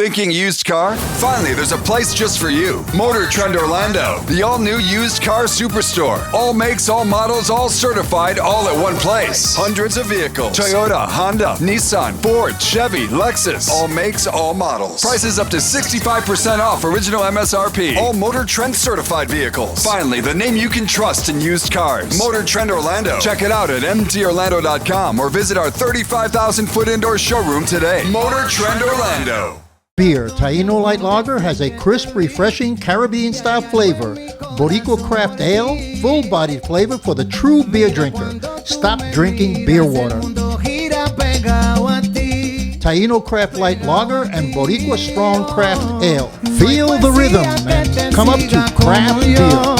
Thinking used car? Finally, there's a place just for you. Motor Trend Orlando, the all-new used car superstore. All makes, all models, all certified, all at one place. Hundreds of vehicles. Toyota, Honda, Nissan, Ford, Chevy, Lexus. All makes, all models. Prices up to 65% off original MSRP. All Motor Trend certified vehicles. Finally, the name you can trust in used cars. Motor Trend Orlando. Check it out at mtorlando.com or visit our 35,000-foot indoor showroom today. Motor Trend Orlando. Beer, Taino Light Lager has a crisp, refreshing Caribbean-style flavor. Boricua Craft Ale, full-bodied flavor for the true beer drinker. Stop drinking beer water. Taino Craft Light Lager and Boricua Strong Craft Ale. Feel the rhythm and come up to craft beer.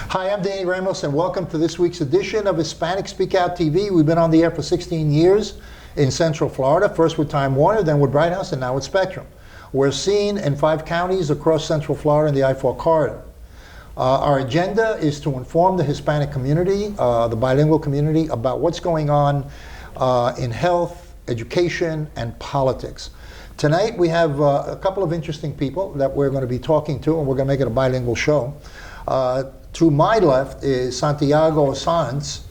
Hi, I'm Danny Ramos, and welcome to this week's edition of Hispanic Speak Out TV. We've been on the air for 16 years in Central Florida, first with Time Warner, then with Bright House, and now with Spectrum. We're seen in 5 counties across Central Florida in the I-4 corridor. Our agenda is to inform the Hispanic community, the bilingual community, about what's going on in health, education, and politics. Tonight we have a couple of interesting people that we're going to be talking to, and we're going to make it a bilingual show. To my left is Santiago Sanz,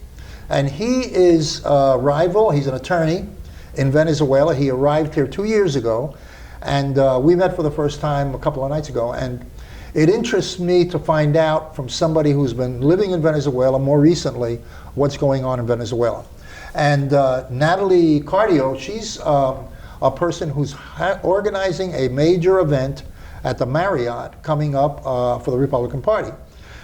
and he is a rival. He's an attorney in Venezuela. He arrived here 2 years ago, and we met for the first time a couple of nights ago. And it interests me to find out from somebody who's been living in Venezuela more recently what's going on in Venezuela. And Natalie Cardio, she's a person who's organizing a major event at the Marriott coming up for the Republican Party.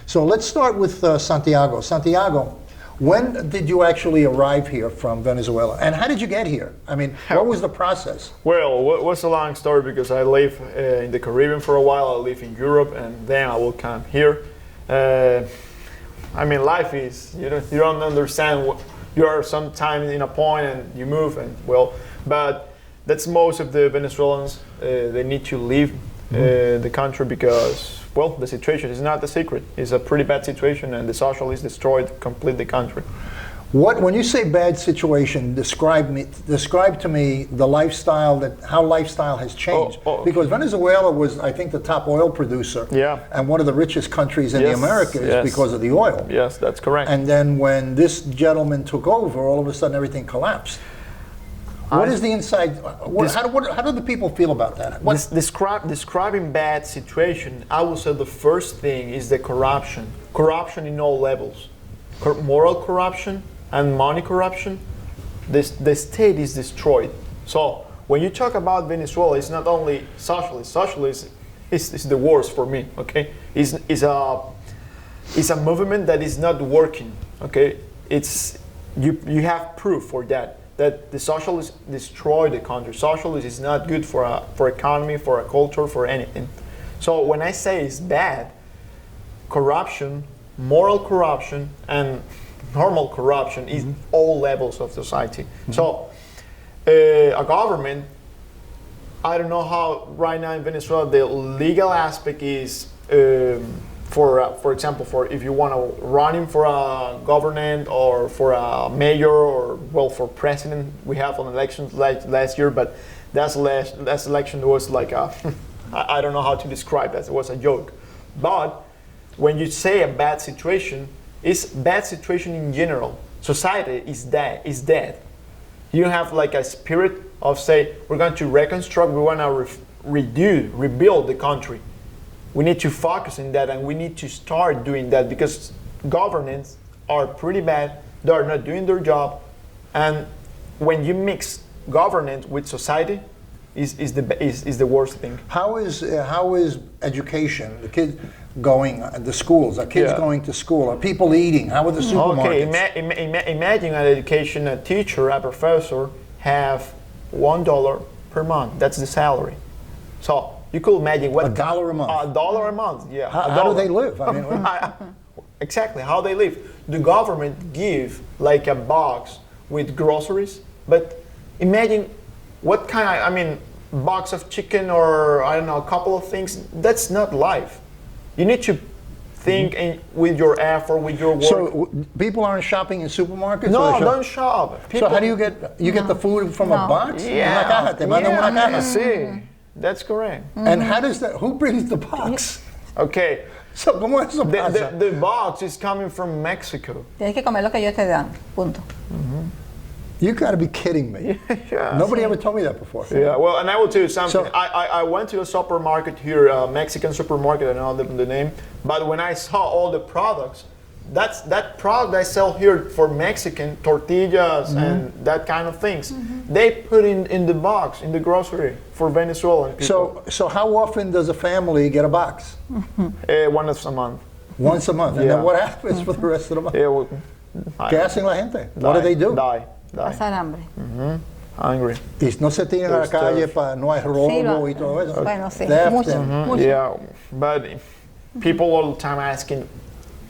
So let's start with Santiago. Santiago, when did you actually arrive here from Venezuela? And how did you get here? I mean, what was the process? Well, it was a long story because I lived in the Caribbean for a while. I lived in Europe, and then I will come here. I mean, life is, you don't understand what, you are sometimes in a point and you move, and well, but that's most of the Venezuelans. They need to leave the country because, well, the situation is not the secret. It's a pretty bad situation, and the socialists destroyed completely the country. When you say bad situation, describe to me the lifestyle, how lifestyle has changed. Because Venezuela was, I think, the top oil producer, and one of the richest countries in the Americas because of the oil. Yes, that's correct. And then when this gentleman took over, all of a sudden everything collapsed. What is the inside? How do the people feel about that? Describing bad situation, I would say the first thing is the corruption. Corruption in all levels. Moral corruption and money corruption. The state is destroyed. So when you talk about Venezuela, it's not only socialist. Socialist is the worst for me. Okay, it's a movement that is not working. Okay, you have proof for that. That the socialists destroy the country. Socialism is not good for economy, for a culture, for anything. So when I say it's bad, corruption, moral corruption, and normal corruption is all levels of society. So a government, I don't know how right now in Venezuela the legal aspect is. For example, if you want to run in for a government or for a mayor or, well, for president, we have an election last year, but that election was like I don't know how to describe that. It was a joke. But when you say a bad situation, it's bad situation in general. Society is dead. You have like a spirit of say, we're going to reconstruct, we want to rebuild the country. We need to focus on that, and we need to start doing that because governments are pretty bad. They are not doing their job, and when you mix governance with society, is the worst thing. How is education? The kids going, the schools. Are kids going to school? Are people eating? How are the supermarkets? Okay, imagine an education, a teacher, a professor have $1 per month. That's the salary. So you could imagine what $1 a month. $1 a month, yeah. How do they live? I mean, Exactly, how they live. The government give like a box with groceries, but imagine what kind of, I mean, box of chicken or I don't know, a couple of things. That's not life. You need to think with your effort, with your work. so people aren't shopping in supermarkets? No, or they shop- don't shop. So how do you get the food from a box? Yeah, Una caja, te mandan una caja. sí, that's correct. And how does that? Who brings the box? Okay, So cómo eso pasa? the box is coming from Mexico. Tienes que comer lo que ellos te dan, punto. You got to be kidding me. Yeah. Nobody ever told me that before. Yeah, well, and I will tell you something. So- I went to a supermarket here, a Mexican supermarket, I don't know the name, but when I saw all the products, that product I sell here for Mexican tortillas and that kind of things, they put in the box, in the grocery for Venezuelan people. So how often does a family get a box? Once a month. Once a month. And Yeah. then what happens for the rest of the month? Yeah, well, ¿Qué hacen la gente? What do they do? Die. Pasar hambre. Hungry. Y no se tiran a la They're calle starved. para no hay robo Sí, y todo eso. Bueno, sí. Theft Mucho, and- mucho. Yeah, but people all the time asking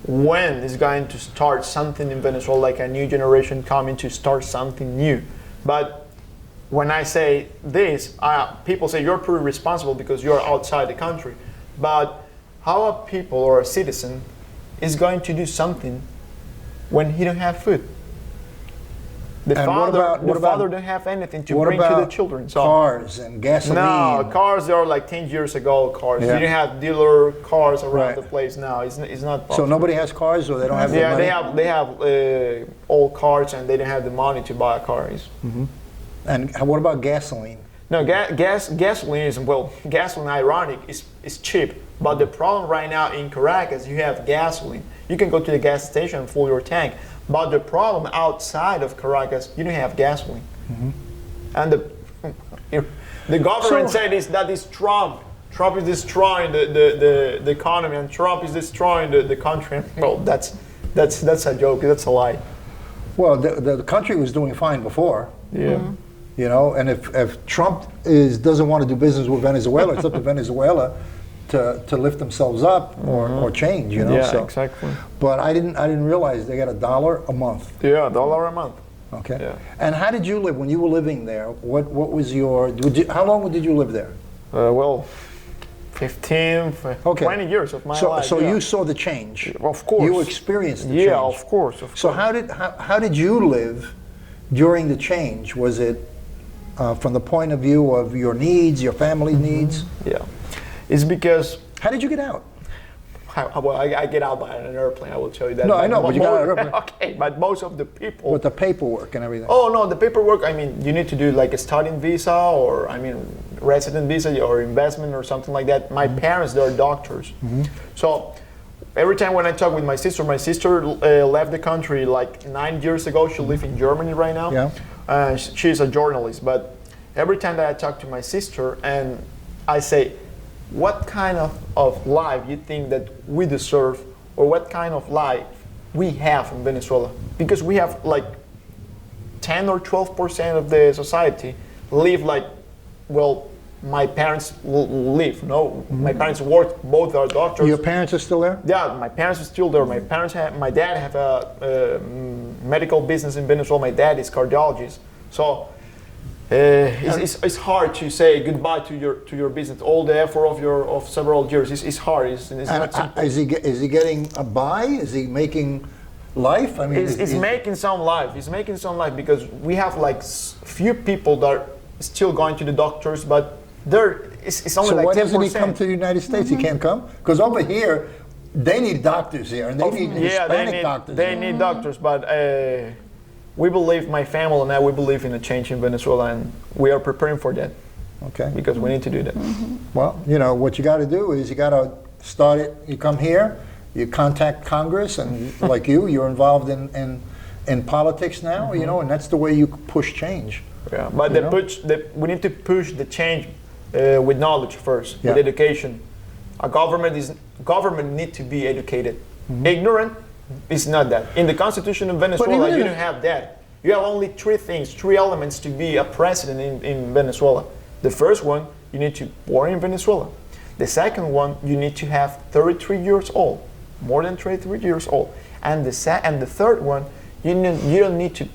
when is going to start something in Venezuela, like a new generation coming to start something new. But when I say this, people say you're pretty responsible because you're outside the country. But how a people or a citizen is going to do something when he don't have food? The And what about- father don't have anything to What bring to the about children. So cars and gasoline? no, cars, they are like 10 years ago cars. Yeah. You don't have dealer cars around Right. the place now. It's not So possible. nobody has cars or they don't have the Yeah, money? they have old cars and they don't have the money to buy cars. And what about gasoline? No, gasoline is, well, gasoline, ironic, is cheap. But the problem right now in Caracas, you have gasoline. You can go to the gas station and fill your tank. But the problem outside of Caracas, you don't have gasoline. And the government So- said that is Trump. Trump is destroying the economy, and Trump is destroying the country. Well, that's a joke. That's a lie. Well, the country was doing fine before. Yeah. You know, and if Trump doesn't want to do business with Venezuela, it's up to Venezuela to lift themselves up or change. You know, Yeah, so. exactly. But I didn't realize they got $1 a month. Yeah, $1 a month. Okay. Yeah. And how did you live when you were living there? What was your? How long did you live there? Well, 15, Okay. 20 years of my life. So yeah. you saw the change. Of course. You experienced the Yeah, change. of course. So how did you live during the change? Was it from the point of view of your needs, your family needs? Yeah. It's because How did you get out? I get out by an airplane, I will tell you that. No, I know, but you got out of an airplane. Okay, but most of the people. With the paperwork and everything. Oh no, the paperwork. I mean, you need to do like a studying visa, or I mean, resident visa, or investment, or something like that. My parents, they're doctors, so every time when I talk with my sister left the country like 9 years ago. She lives in Germany right now. Yeah. She's a journalist, but every time that I talk to my sister and I say, what kind of life you think that we deserve, or what kind of life we have in Venezuela? Because we have like 10 or 12% of the society live like, well, my parents live. No, my parents work. Both are doctors. Your parents are still there? Yeah, my parents are still there. My dad have a medical business in Venezuela. My dad is cardiologist. So it's hard to say goodbye to your business. All the effort of several years is hard. It's not simple. Is he getting a buy? Is he making life? I mean, It's making some life. It's making some life because we have like few people that are still going to the doctors, but it's only so like 10%. why doesn't he come to the United States? He can't come? Because over here, they need doctors here, and they need Hispanic doctors. They need doctors, but we believe, my family and I, we believe in a change in Venezuela, and we are preparing for that Okay. because we need to do that. Well, you know, what you got to do is you got to start it. You come here, you contact Congress, and like you're involved in politics now, you know, and that's the way you push change. Yeah, but we need to push the change with knowledge first, Yeah. with education. Government need to be educated. Ignorant is not that. In the Constitution of Venezuela, even you if- don't have that. You have only three elements to be a president in Venezuela. The first one, you need to be born in Venezuela. The second one, you need to have 33 years old, more than 33 years old. And the third one, you don't need to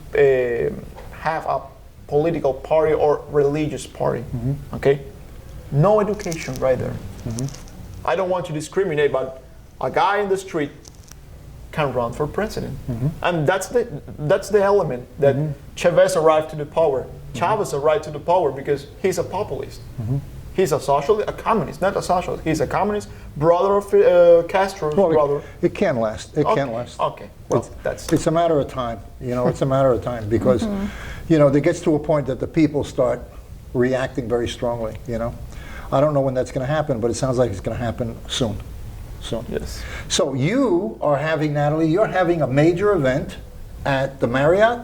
have a political party or religious party. Okay? No education right there. I don't want to discriminate, but a guy in the street can run for president. And that's the element that Chavez arrived to the power. Chavez arrived to the power because he's a populist. He's a socialist, a communist, not a socialist. He's a communist, brother of Castro's brother. It can last. It can last. Okay. Well, it's a matter of time. You know, it's a matter of time because, you know, it gets to a point that the people start reacting very strongly. You know, I don't know when that's going to happen, but it sounds like it's going to happen soon. So, yes. So you are having, Natalie, you're having a major event at the Marriott.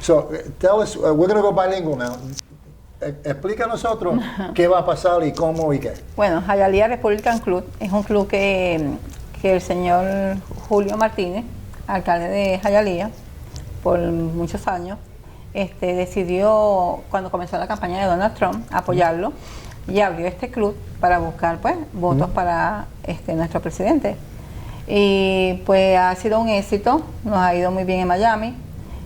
So tell us, we're going to go bilingual now. Explica a nosotros qué va a pasar y cómo y qué. Bueno, Hialeah Republican Club es un club que el señor Julio Martínez, alcalde de Hialeah, por muchos años, decidió, cuando comenzó la campaña de Donald Trump, apoyarlo y abrió este club para buscar pues votos para nuestro presidente. Y pues ha sido un éxito, nos ha ido muy bien en Miami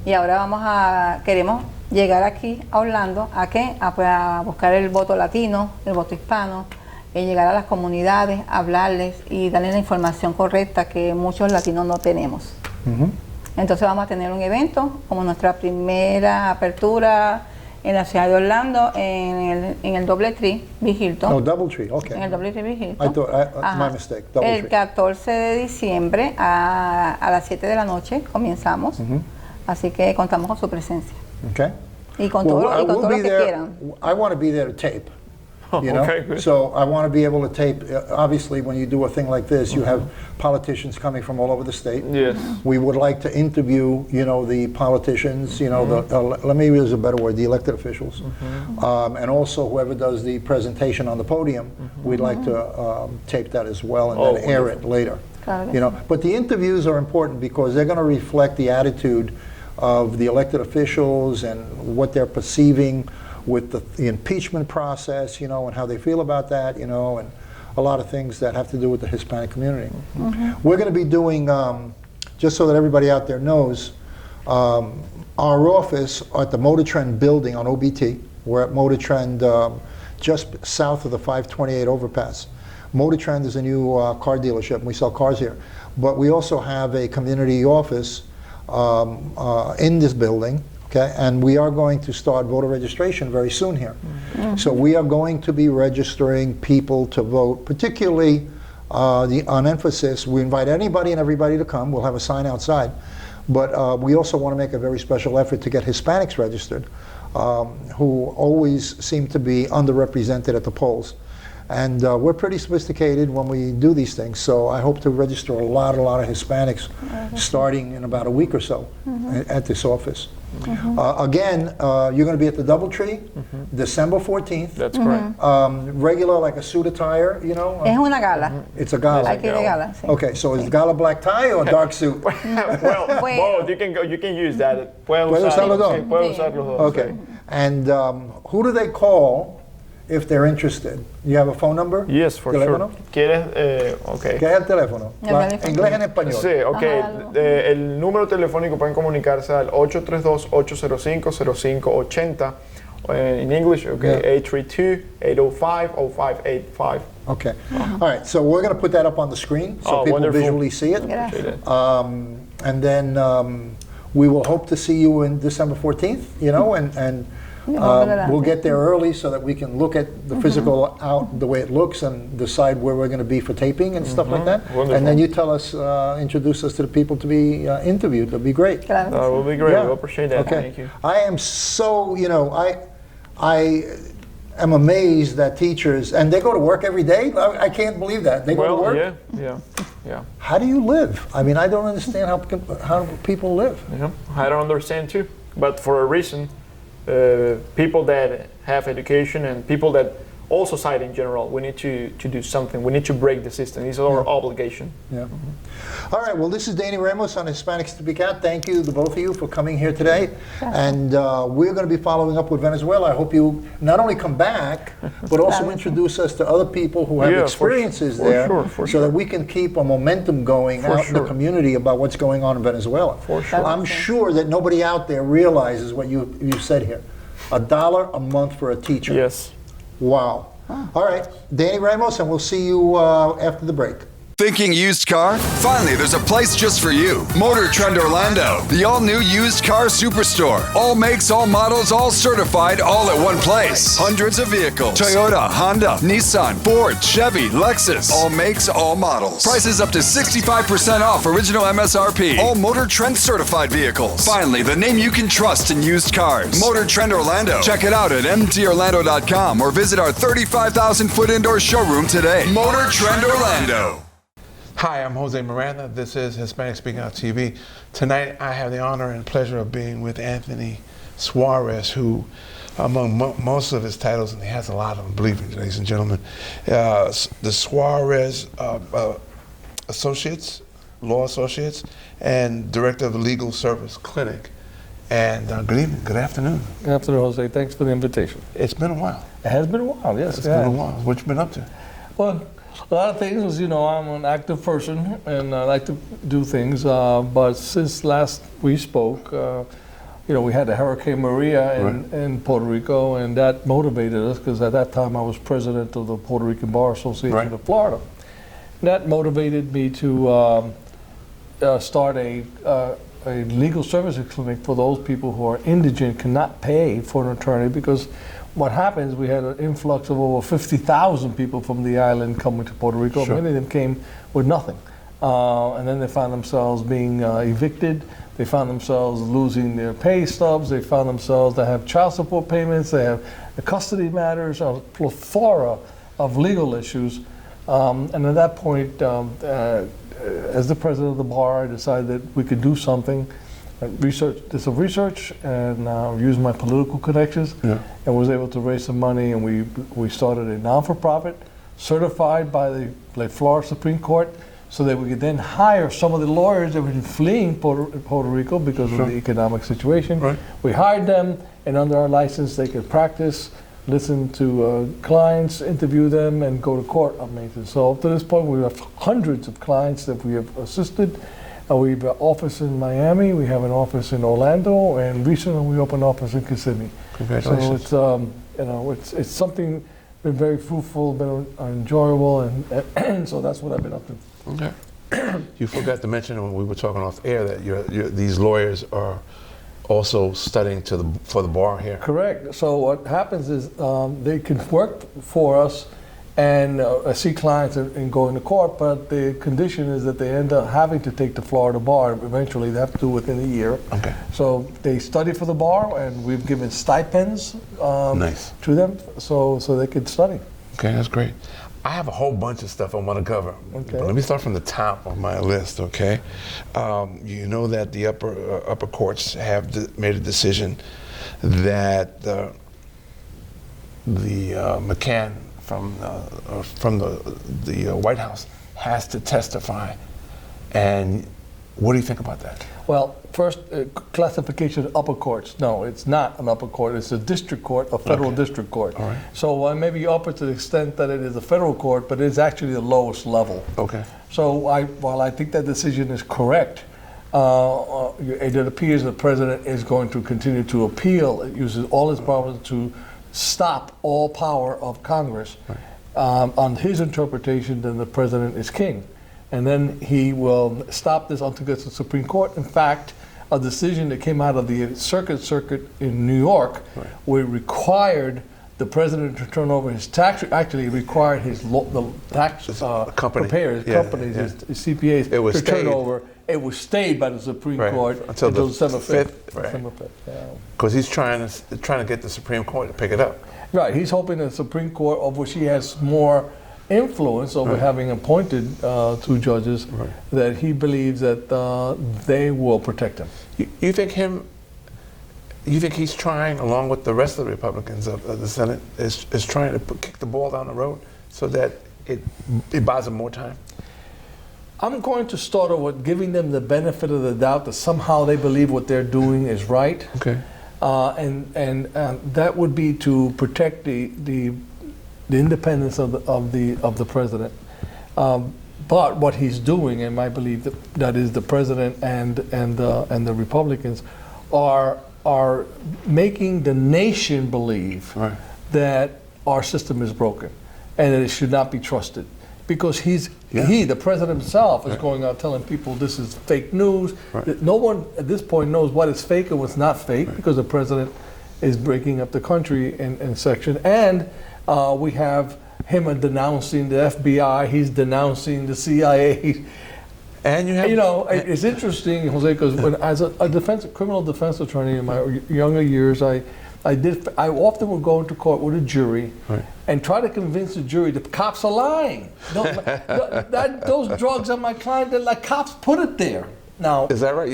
y ahora queremos llegar aquí a Orlando a buscar el voto latino, el voto hispano, llegar a las comunidades, hablarles y darles la información correcta que muchos latinos no tenemos. Entonces vamos a tener un evento como nuestra primera apertura en la ciudad de Orlando, en el Doubletree Big Hilton. No, Doubletree, okay. En el Doubletree Big Hilton. My mistake, el 14 de diciembre a las 7 de la noche comenzamos, así que contamos con su presencia. Okay. Y con todo lo que quieran. I want to be there to tape. You know? Okay, good. So I want to be able to tape. Obviously, when you do a thing like this, you have politicians coming from all over the state. Yes. We would like to interview, you know, the politicians, you know, let me use a better word, the elected officials, and also whoever does the presentation on the podium. We'd like to tape that as well and then air it later. You know, but the interviews are important because they're going to reflect the attitude of the elected officials and what they're perceiving with the impeachment process, you know, and how they feel about that, you know, and a lot of things that have to do with the Hispanic community. We're going to be doing, just so that everybody out there knows, our office at the Motor Trend building on OBT. We're at Motor Trend just south of the 528 overpass. Motor Trend is a new car dealership, and we sell cars here. But we also have a community office in this building, okay, and we are going to start voter registration very soon here. So we are going to be registering people to vote, particularly on emphasis. We invite anybody and everybody to come. We'll have a sign outside, but we also want to make a very special effort to get Hispanics registered, who always seem to be underrepresented at the polls. And we're pretty sophisticated when we do these things, so I hope to register a lot of Hispanics starting in about a week or so at this office. Again, you're going to be at the Doubletree, December 14th. That's correct. Regular, like a suit attire, you know? Es una gala. It's a gala. Hay que ir de gala, sí. Okay, so is gala black tie or dark suit? Well, both. You can use that. Puedes usar los dos. Puedes usar los dos. Okay. And who do they call if they're interested? You have a phone number? Yes, for ¿Teléfono? sure. ¿Quieres? Okay. ¿Qué es el teléfono? Inglés en español. Sí, ok. El número telefónico pueden comunicarse al 832-805-0580. In English, okay, 832-805-0585. Okay. All right, so we're going to put that up on the screen so people wonderful. visually see it. Gracias. And then we will hope to see you in December 14th, you know, and we'll get there early so that we can look at the physical out the way it looks and decide where we're going to be for taping and stuff like that. Wonderful. And then you tell us, introduce us to the people to be interviewed. That'll be great. That will be great. Yeah. We'll appreciate that. Okay. Thank you. I am so, you know, I am amazed that teachers, and they go to work every day. I can't believe that. They go to work? Yeah. How do you live? I mean, I don't understand how people live. Yeah, I don't understand too. But for a reason, people that have education and people that all society in general, we need to do something. We need to break the system. It's our obligation. Yeah. All right. Well, this is Danny Ramos on Hispanics Speak Out. Thank you, the both of you, for coming here today. And we're going to be following up with Venezuela. I hope you not only come back, but also introduce us to other people who have experiences there, so that we can keep a momentum going out in the community about what's going on in Venezuela. For sure. I'm sure that nobody out there realizes what you said here. $1 a month for a teacher. Yes. Wow. All right, Danny Ramos, and we'll see you after the break. Thinking used car? Finally, there's a place just for you. Motor Trend Orlando, the all-new used car superstore. All makes, all models, all certified, all at one place. Hundreds of vehicles. Toyota, Honda, Nissan, Ford, Chevy, Lexus. All makes, all models. Prices up to 65% off original MSRP. All Motor Trend certified vehicles. Finally, the name you can trust in used cars. Motor Trend Orlando. Check it out at mtorlando.com or visit our 35,000-foot indoor showroom today. Motor Trend Orlando. Hi, I'm Jose Miranda. This is Hispanic Speaking Out TV. Tonight, I have the honor and pleasure of being with Anthony Suarez, who, among most of his titles, and he has a lot of them, believe me, ladies and gentlemen, the Suarez Associates, Law Associates, and Director of the Legal Service Clinic. And good evening, good afternoon. Good afternoon, Jose. Thanks for the invitation. It's been a while. It has been a while, yes. It's been a while. What you been up to? Well, a lot of things is, I'm an active person and I like to do things, but since last we spoke, we had the Hurricane Maria in Puerto Rico, and that motivated us because at that time I was president of the Puerto Rican Bar Association of Florida. And that motivated me to start a legal services clinic for those people who are indigent, cannot pay for an attorney, because what happens, we had an influx of over 50,000 people from the island coming to Puerto Rico. Sure. Many of them came with nothing. And then they found themselves being evicted. They found themselves losing their pay stubs. They found themselves to have child support payments. They have custody matters, a plethora of legal issues. And at that point, as the president of the bar, I decided that we could do something. Did some research and used my political connections, and was able to raise some money, and we started a non-for-profit certified by the Florida Supreme Court, so that we could then hire some of the lawyers that were fleeing Puerto Rico because of the economic situation. Right. We hired them, and under our license they could practice, listen to clients, interview them, and go to court. Amazing. So up to this point we have hundreds of clients that we have assisted. We have an office in Miami, we have an office in Orlando, and recently we opened an office in Kissimmee. Congratulations. So it's something been very fruitful, been enjoyable, and so that's what I've been up to. Okay. You forgot to mention when we were talking off air that these lawyers are also studying for the bar here. Correct. So what happens is they can work for us and see clients and go into court, but the condition is that they end up having to take the Florida bar. Eventually, they have to do it within a year. Okay. So they study for the bar, and we've given stipends to them so they can study. Okay, that's great. I have a whole bunch of stuff I want to cover. Okay. But let me start from the top of my list, okay? You know that the upper courts have made a decision that the McCann from the White House has to testify. And what do you think about that? Well, first, classification of upper courts. No, it's not an upper court. It's a district court, a federal district court. All right. So maybe upper to the extent that it is a federal court, but it's actually the lowest level. Okay. So while I think that decision is correct, it appears the president is going to continue to appeal. It uses all his powers to stop all power of Congress. Right. On his interpretation, then the president is king. And then he will stop this until it gets to the Supreme Court. In fact, a decision that came out of the circuit in New York, where it required the president to turn over his tax, actually required the tax preparers, companies, his CPAs, to turn over. It was stayed by the Supreme Court until December 5th. Because he's trying to get the Supreme Court to pick it up. Right. He's hoping the Supreme Court, of which he has more influence over having appointed two judges, that he believes that they will protect him. You think him you think he's trying, along with the rest of the Republicans of the Senate, is trying to kick the ball down the road so that it buys them more time? I'm going to start off with giving them the benefit of the doubt that somehow they believe what they're doing is right. Okay. And that would be to protect the independence of the president. But what he's doing, and I believe that is the president and the Republicans are making the nation believe Right. that our system is broken and that it should not be trusted. Because the president himself, is going out telling people this is fake news. Right. That no one at this point knows what is fake and what's not fake, because the president is breaking up the country in section. And we have him denouncing the FBI. He's denouncing the CIA. And you have, It's interesting, Jose, because as a criminal defense attorney in my younger years, I often would go into court with a jury. Right. And try to convince the jury the cops are lying. Those drugs on my client, they're like, cops put it there. Now, is that right?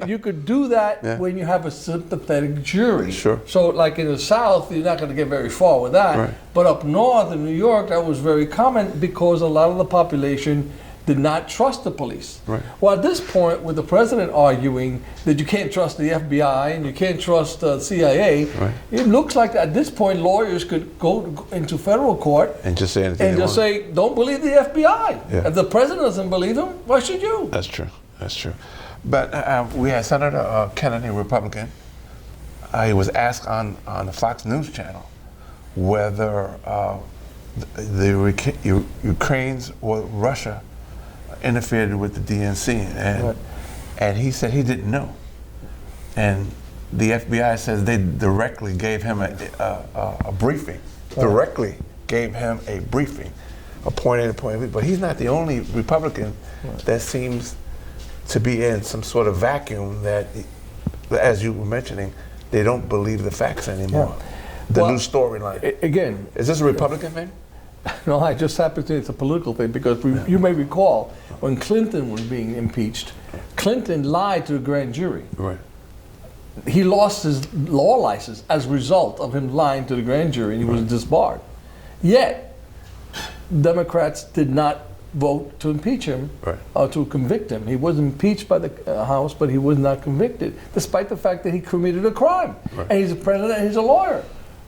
You could do that when you have a sympathetic jury. Sure. So, like in the South, you're not going to get very far with that. Right. But up north in New York, that was very common because a lot of the population did not trust the police. Right. Well, at this point, with the president arguing that you can't trust the FBI and you can't trust the CIA, Right. it looks like at this point lawyers could go into federal court and just say anything and they just want. say, don't believe the FBI. Yeah. If the president doesn't believe them, why should you? That's true. That's true. But we had Senator Kennedy, Republican. He was asked on the Fox News channel whether the Ukrainians or Russia interfered with the DNC, and he said he didn't know. And the FBI says they directly gave him a briefing. Directly gave him a briefing, a point A to point B. But he's not the only Republican that seems to be in some sort of vacuum that, as you were mentioning, they don't believe the facts anymore. The new storyline. Again, is this a Republican thing? No, I just happen to say it's a political thing because you may recall when Clinton was being impeached, Clinton lied to the grand jury. Right. He lost his law license as a result of him lying to the grand jury, and he was disbarred. Yet, Democrats did not vote to impeach him or to convict him. He was impeached by the House, but he was not convicted, despite the fact that he committed a crime. And he's a president and he's a lawyer.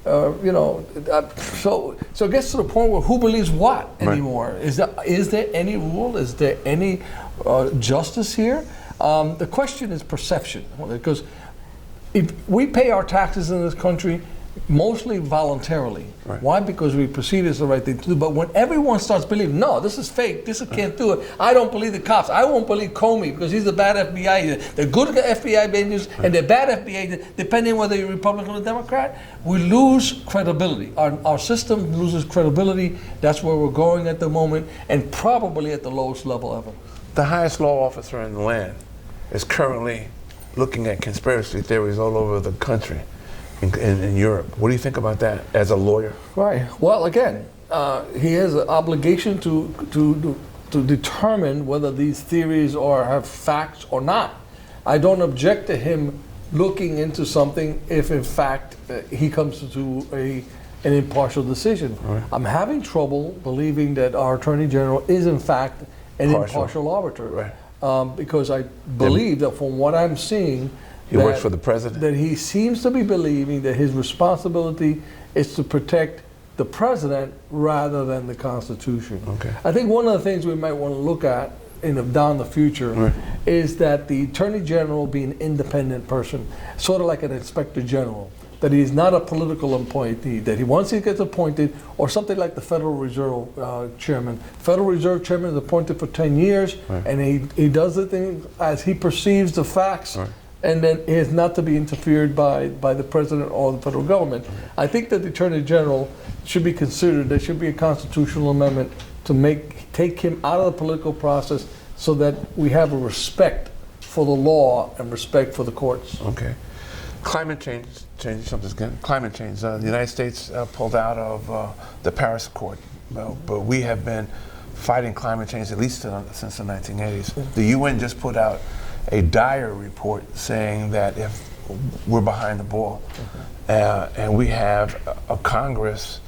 So it gets to the point where who believes what anymore? Is there any rule? Is there any justice here? The question is perception, because if we pay our taxes in this country mostly voluntarily. Why? Because we perceive it's the right thing to do. But when everyone starts believing, no, this is fake, this can't do it. I don't believe the cops. I won't believe Comey because he's a bad FBI. They're good FBI agents and they're bad FBI, depending whether you're Republican or Democrat. We lose credibility. Our system loses credibility. That's where we're going at the moment, and probably at the lowest level ever. The highest law officer in the land is currently looking at conspiracy theories all over the country. In Europe. What do you think about that as a lawyer? Right. Well, again, he has an obligation to determine whether these theories have facts or not. I don't object to him looking into something if, in fact, he comes to an impartial decision. Right. I'm having trouble believing that our Attorney General is, in fact, an impartial arbiter. Right. Because I believe that from what I'm seeing, he works for the president? That he seems to be believing that his responsibility is to protect the president rather than the Constitution. Okay. I think one of the things we might want to look at down the future is that the Attorney General be an independent person, sort of like an Inspector General, that he's not a political appointee, that once he gets appointed, or something like the Federal Reserve Chairman. Federal Reserve Chairman is appointed for 10 years, and he does the thing as he perceives the facts. And then he is not to be interfered by the president or the federal government. I think that the Attorney General should be considered. There should be a constitutional amendment to take him out of the political process so that we have a respect for the law and respect for the courts. Okay. Climate change, something's again. Climate change. The United States pulled out of the Paris Accord, but we have been fighting climate change at least since the 1980s. The UN just put out a dire report saying that if we're behind the ball, and we have a Congress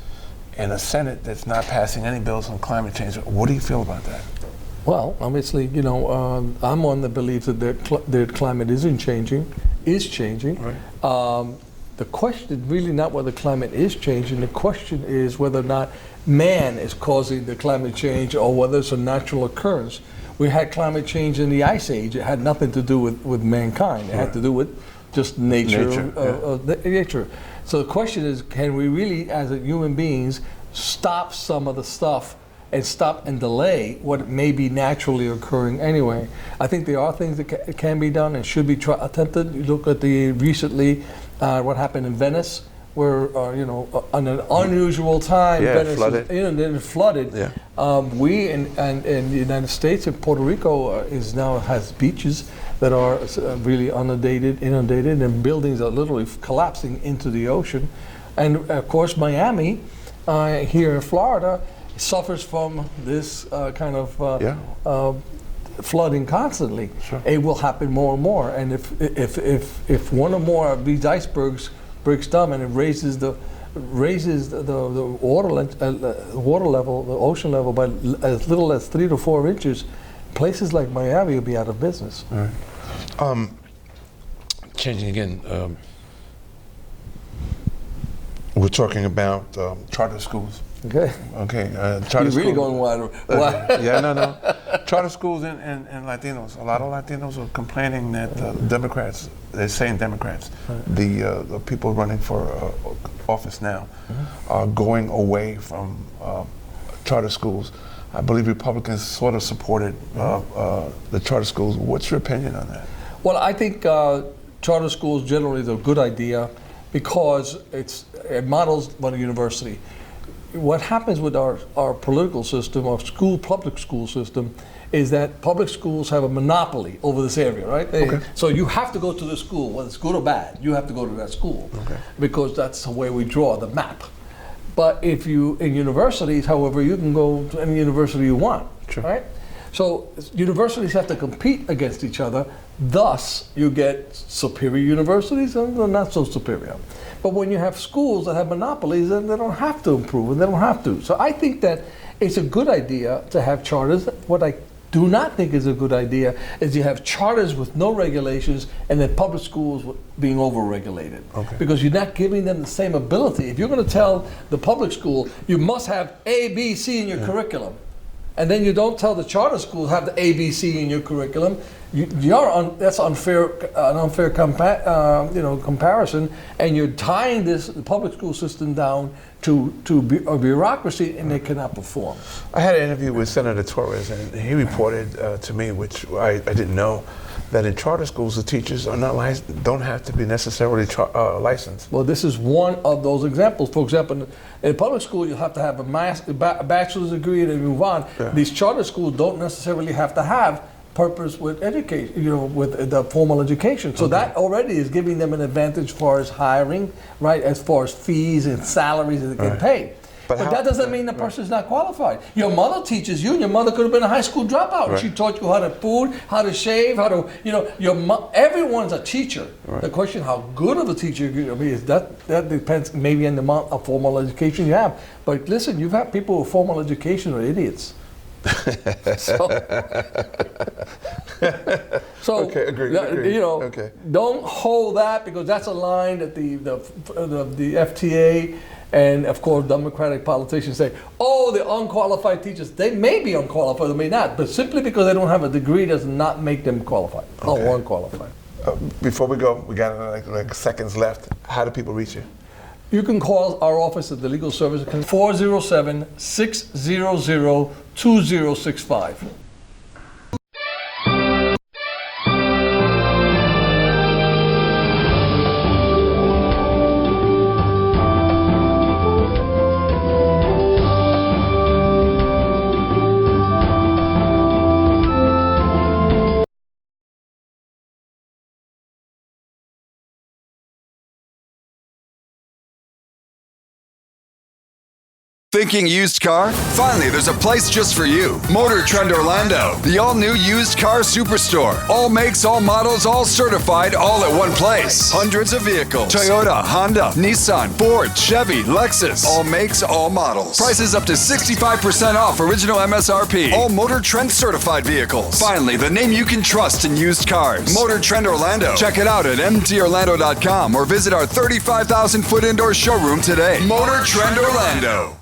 and a Senate that's not passing any bills on climate change. What do you feel about that? Well, obviously, I'm on the belief that the climate is changing. Right. The question really not whether climate is changing. The question is whether or not man is causing the climate change or whether it's a natural occurrence. We had climate change in the Ice Age. It had nothing to do with mankind. It had to do with just nature. Nature. So the question is, can we really, as human beings, stop some of the stuff and stop and delay what may be naturally occurring anyway? I think there are things that can be done and should be attempted. You look at the recently what happened in Venice, where on an unusual time, Venice flooded. Flooded. Yeah. We in the United States and Puerto Rico now has beaches that are really inundated, and buildings are literally collapsing into the ocean. And of course, Miami, here in Florida, suffers from this kind of flooding constantly. Sure. It will happen more and more. And if one or more of these icebergs breaks down and it raises the water level, the ocean level by as little as 3 to 4 inches, places like Miami will be out of business. All right. Changing again. We're talking about charter schools. Okay. Okay. You're really going wider. Yeah, no. Charter schools and Latinos. A lot of Latinos are complaining that Democrats, they're saying Democrats, the people running for office now, are going away from charter schools. I believe Republicans sort of supported the charter schools. What's your opinion on that? Well, I think charter schools generally is a good idea because it models what a university. What happens with our political system, our public school system, is that public schools have a monopoly over this area, right? So you have to go to the school, whether it's good or bad, you have to go to that school because that's the way we draw the map. But in universities, however, you can go to any university you want, right? So universities have to compete against each other. Thus, you get superior universities and not so superior. But when you have schools that have monopolies, then they don't have to improve and they don't have to. So I think that it's a good idea to have charters. What I do not think is a good idea is you have charters with no regulations and then public schools being over-regulated. Because you're not giving them the same ability. If you're going to tell the public school, you must have A, B, C in your curriculum, and then you don't tell the charter schools have the A, B, C in your curriculum, that's unfair, an unfair comparison, and you're tying the public school system down to a bureaucracy, and they cannot perform. I had an interview with Senator Torres, and he reported to me, which I didn't know, that in charter schools the teachers are not don't have to be necessarily licensed. Well, this is one of those examples. For example, in public school, you have to have a bachelor's degree and then move on. Yeah. These charter schools don't necessarily have to have purpose with education, with the formal education. So that already is giving them an advantage as far as hiring, right? As far as fees and salaries that they get paid. But that doesn't mean the person's not qualified. Your mother teaches you, and your mother could have been a high school dropout. Right. She taught you how to food, how to shave, how to, everyone's a teacher. Right. The question how good of a teacher you're going to be is that depends maybe on the amount of formal education you have. But listen, you've had people with formal education are idiots. So okay, agreed. Don't hold that, because that's a line that the FTA and of course Democratic politicians say, oh, the unqualified teachers, they may be unqualified, they may not, but simply because they don't have a degree does not make them qualified or unqualified. Before we go, we got like seconds left. How do people reach you? You can call our office at the Legal Services 407-600-2065. Thinking used car? Finally, there's a place just for you. Motor Trend Orlando, the all-new used car superstore. All makes, all models, all certified, all at one place. Hundreds of vehicles. Toyota, Honda, Nissan, Ford, Chevy, Lexus. All makes, all models. Prices up to 65% off original MSRP. All Motor Trend certified vehicles. Finally, the name you can trust in used cars. Motor Trend Orlando. Check it out at mtorlando.com or visit our 35,000-foot indoor showroom today. Motor Trend Orlando.